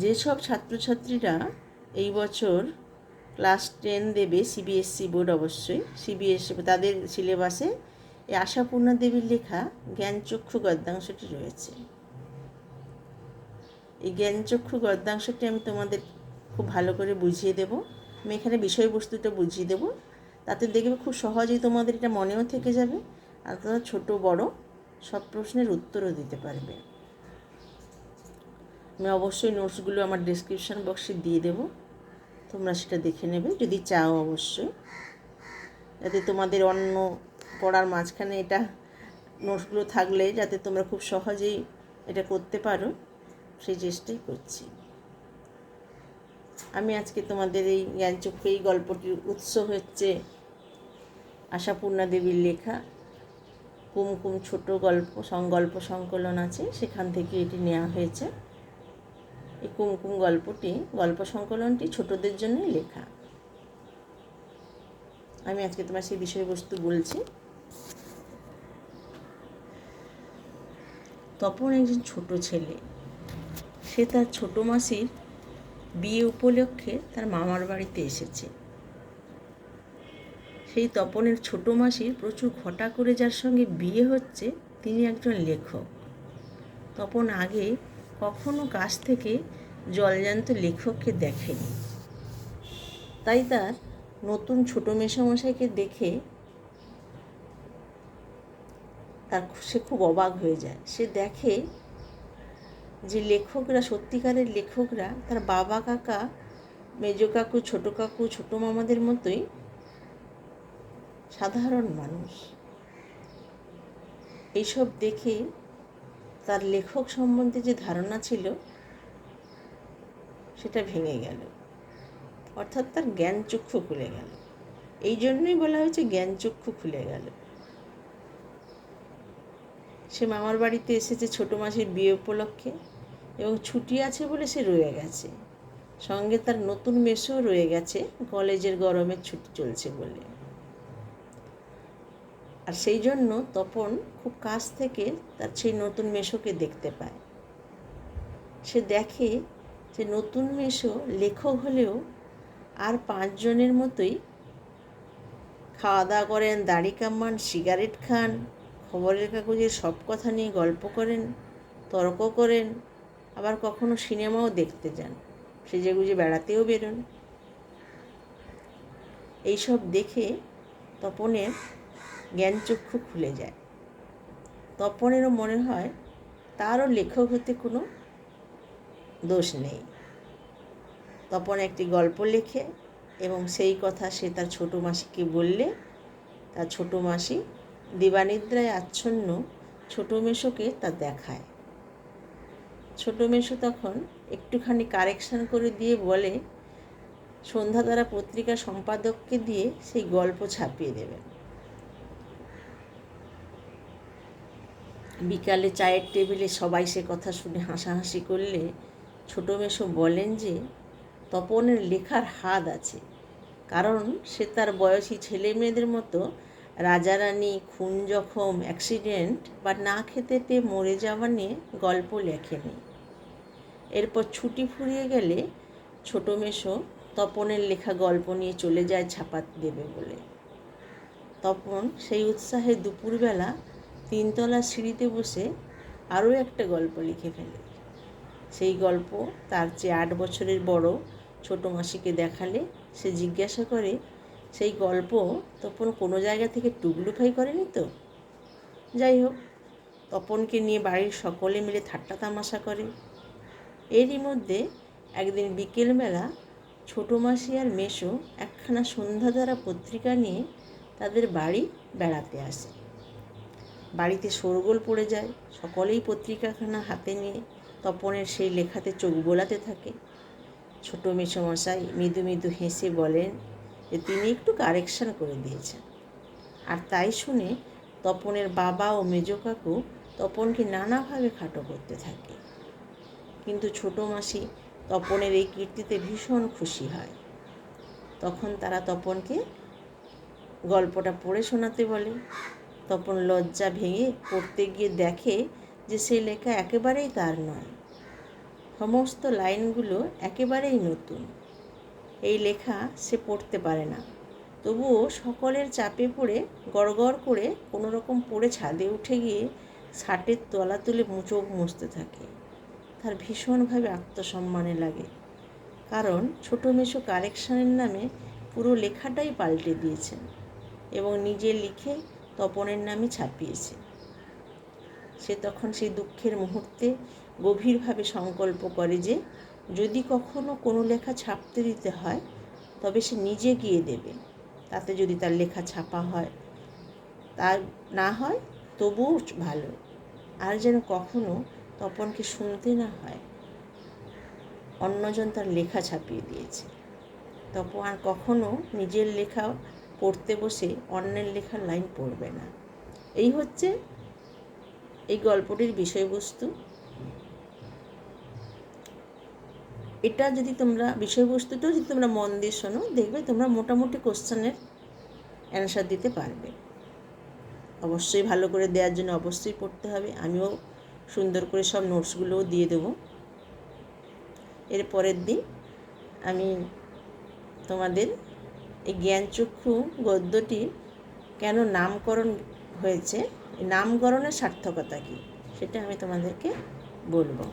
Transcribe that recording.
যেসব ছাত্রছাত্রীরা এই বছর ক্লাস 10 দেবে, সিবিএসসি বোর্ড অবশ্যই, সিবিএসসি তাদের সিলেবাসে এই আশাপূর্ণা দেবীর লেখা জ্ঞানচক্ষু গদ্যাংশটি রয়েছে। এই জ্ঞানচক্ষু গদ্যাংশটি আমি তোমাদের খুব ভালো করে বুঝিয়ে দেব। আমি এখানে বিষয়বস্তুটা বুঝিয়ে দেব, তাতে দেখবে খুব সহজেই তোমাদের এটা মনেও থেকে যাবে, আর তোমরা ছোটো বড় সব প্রশ্নের উত্তরও দিতে পারবে। আমি অবশ্যই নোটসগুলো আমার ডেসক্রিপশান বক্সে দিয়ে দেব, তোমরা সেটা দেখে নেবে যদি চাও অবশ্যই, যাতে তোমাদের অন্য পড়ার মাঝখানে এটা নোটসগুলো থাকলে যাতে তোমরা খুব সহজেই এটা করতে পারো, সেই চেষ্টাই করছি। আমি আজকে তোমাদের এই জ্ঞানচক্ষু এই গল্পটির উৎস হচ্ছে আশাপূর্ণা দেবীর লেখা কুমকুম ছোট গল্প সংকলন আছে, সেখান থেকে এটি নেওয়া হয়েছে। এই কুমকুম গল্প সংকলনটি ছোটদের জন্যই লেখা। আমি আজকে তোমার সেই বিষয়বস্তু বলছি। তপন একজন ছোট ছেলে। সে তার ছোট মাসির বিয়ে উপলক্ষে তার মামার বাড়িতে এসেছে। সেই তপনের ছোট মাসির প্রচুর ঘটা করে যার সঙ্গে বিয়ে হচ্ছে, তিনি একজন লেখক। তপন আগে কখনো কাছ থেকে জলজান্ত লেখককে দেখেনি, তাই তার নতুন ছোট মেসোমশাইকে দেখে সে খুব অবাক হয়ে যায়। সে দেখে যে লেখকরা, সত্যিকারের লেখকরা তার বাবা, কাকা, মেজো কাকু, ছোটো মামাদের মতোই সাধারণ মানুষ। এইসব দেখে তার লেখক সম্বন্ধে যে ধারণা ছিল সেটা ভেঙে গেল, অর্থাৎ তার জ্ঞানচক্ষু খুলে গেল। এই জন্যই বলা হয়েছে জ্ঞানচক্ষু খুলে গেল। সে মামার বাড়িতে এসেছে ছোটো মাসির বিয়ে উপলক্ষে, এবং ছুটি আছে বলে সে রয়ে গেছে। সঙ্গে তার নতুন মেসোও রয়ে গেছে, কলেজের গরমের ছুটি চলছে বলে। আর সেই জন্য তপন খুব কাছ থেকে তার সেই নতুন মেসোকে দেখতে পায়। সে দেখে যে নতুন মেসো লেখক হলেও আর 5 জনের মতোই খাওয়া দাওয়া করেন, দাড়ি কামান, সিগারেট খান, খবরের কাগজের সব কথা নিয়ে গল্প করেন, তর্ক করেন, আবার কখনো সিনেমাও দেখতে যান, সেজেগুজে বেড়াতেও বেরোন। এইসব দেখে তপনের জ্ঞানচক্ষু খুলে যায়। তপনেরও মনে হয় তারও লেখক হতে কোনো দোষ নেই। তপন একটি গল্প লেখে এবং সেই কথা সে তার ছোটো মাসিকে বললে তার ছোটো মাসি দিবানিদ্রায় আচ্ছন্ন ছোটো মেসোকে তা দেখায়। ছোটো মেসো তখন একটুখানি কারেকশান করে দিয়ে বলে সন্ধ্যাতারা পত্রিকা সম্পাদককে দিয়ে সেই গল্প ছাপিয়ে দেবেন। বিকালে চায়ের টেবিলে সবাই সে কথা শুনে হাসাহাসি করলে ছোটো মেসো বলেন যে তপনের লেখার হাত আছে, কারণ সে তার বয়সী ছেলে মেয়েদের মতো রাজারানী, খুন, জখম, অ্যাক্সিডেন্ট বা না খেতে পেয়ে মরে যাওয়া নিয়ে গল্প লেখেনি। এরপর ছুটি ফুরিয়ে গেলে ছোটো মেসো তপনের লেখা গল্প নিয়ে চলে যায় ছাপাতে দেবে বলে। তপন সেই উৎসাহে দুপুরবেলা 3 তলার সিঁড়িতে বসে আরও একটা গল্প লিখে ফেলে। সেই গল্প তার চেয়ে 8 বছরের বড় ছোটো মাসিকে দেখালে সে জিজ্ঞাসা করে সেই গল্প তপন কোনো জায়গা থেকে টুকলুফাই করেনি তো? যাই হোক, তপনকে নিয়ে বাড়ির সকলে মিলে ঠাট্টা তামাশা করে। এরই মধ্যে একদিন বিকেলবেলা ছোটো মাসি আর মেসো একখানা সন্ধ্যাতারা পত্রিকা নিয়ে তাদের বাড়ি বেড়াতে আসে। বাড়িতে শোরগোল পড়ে যায়। সকলেই পত্রিকাখানা হাতে নিয়ে তপনের সেই লেখাতে চোখ বোলাতে থাকে। ছোটো মেসোমশাই মৃদু মৃদু হেসে বলেন যে তিনি একটু কারেকশান করে দিয়েছেন। আর তাই শুনে তপনের বাবা ও মেজো কাকু তপনকে নানাভাবে খাটো করতে থাকে। কিন্তু ছোটো মাসি তপনের এই কীর্তিতে ভীষণ খুশি হয়। তখন তারা তপনকে গল্পটা পড়ে শোনাতে বলে। তপন লজ্জা ভেঙে পড়তে গিয়ে দেখে যে সেই লেখা একেবারেই তার নয়। সমস্ত লাইনগুলো একেবারেই নতুন। এই লেখা সে পড়তে পারে না, তবুও সকলের চাপে পড়ে গড়গড় করে কোনো রকম পড়ে ছাদে উঠে গিয়ে শার্টের তলা তুলে চোখ মুছতে থাকে। তার ভীষণভাবে আত্মসম্মানে লাগে, কারণ ছোটো মেসো কারেকশানের নামে পুরো লেখাটাই পাল্টে দিয়েছেন এবং নিজে লিখে তপনের নামে ছাপিয়েছে। সে তখন সেই দুঃখের মুহূর্তে গভীরভাবে সংকল্প করে যে যদি কখনো কোনো লেখা ছাপতে দিতে হয় তবে সে নিজে গিয়ে দেবে। তাতে যদি তার লেখা ছাপা হয়, তা না হয় তবুও ভালো, আর যেন কখনো তপনকে শুনতে না হয় অন্যজন তার লেখা ছাপিয়ে দিয়েছে। তপন আর কখনো নিজের লেখা পড়তে বসে অন্যের লেখার লাইন পড়বে না। এই হচ্ছে এই গল্পটির বিষয়বস্তু। এটা যদি তোমরা বিষয়বস্তুটাও যদি তোমরা মন দিয়ে শোনো, দেখবে তোমরা মোটামুটি কোশ্চেনের অ্যান্সার দিতে পারবে। অবশ্যই ভালো করে দেওয়ার জন্য অবশ্যই পড়তে হবে। আমিও সুন্দর করে সব নোটসগুলোও দিয়ে দেবো। এর পরের দিন আমি তোমাদের এই জ্ঞানচক্ষু গদ্যটি কেন নামকরণ হয়েছে, নামকরণের সার্থকতা কী, সেটা আমি তোমাদেরকে বলবো।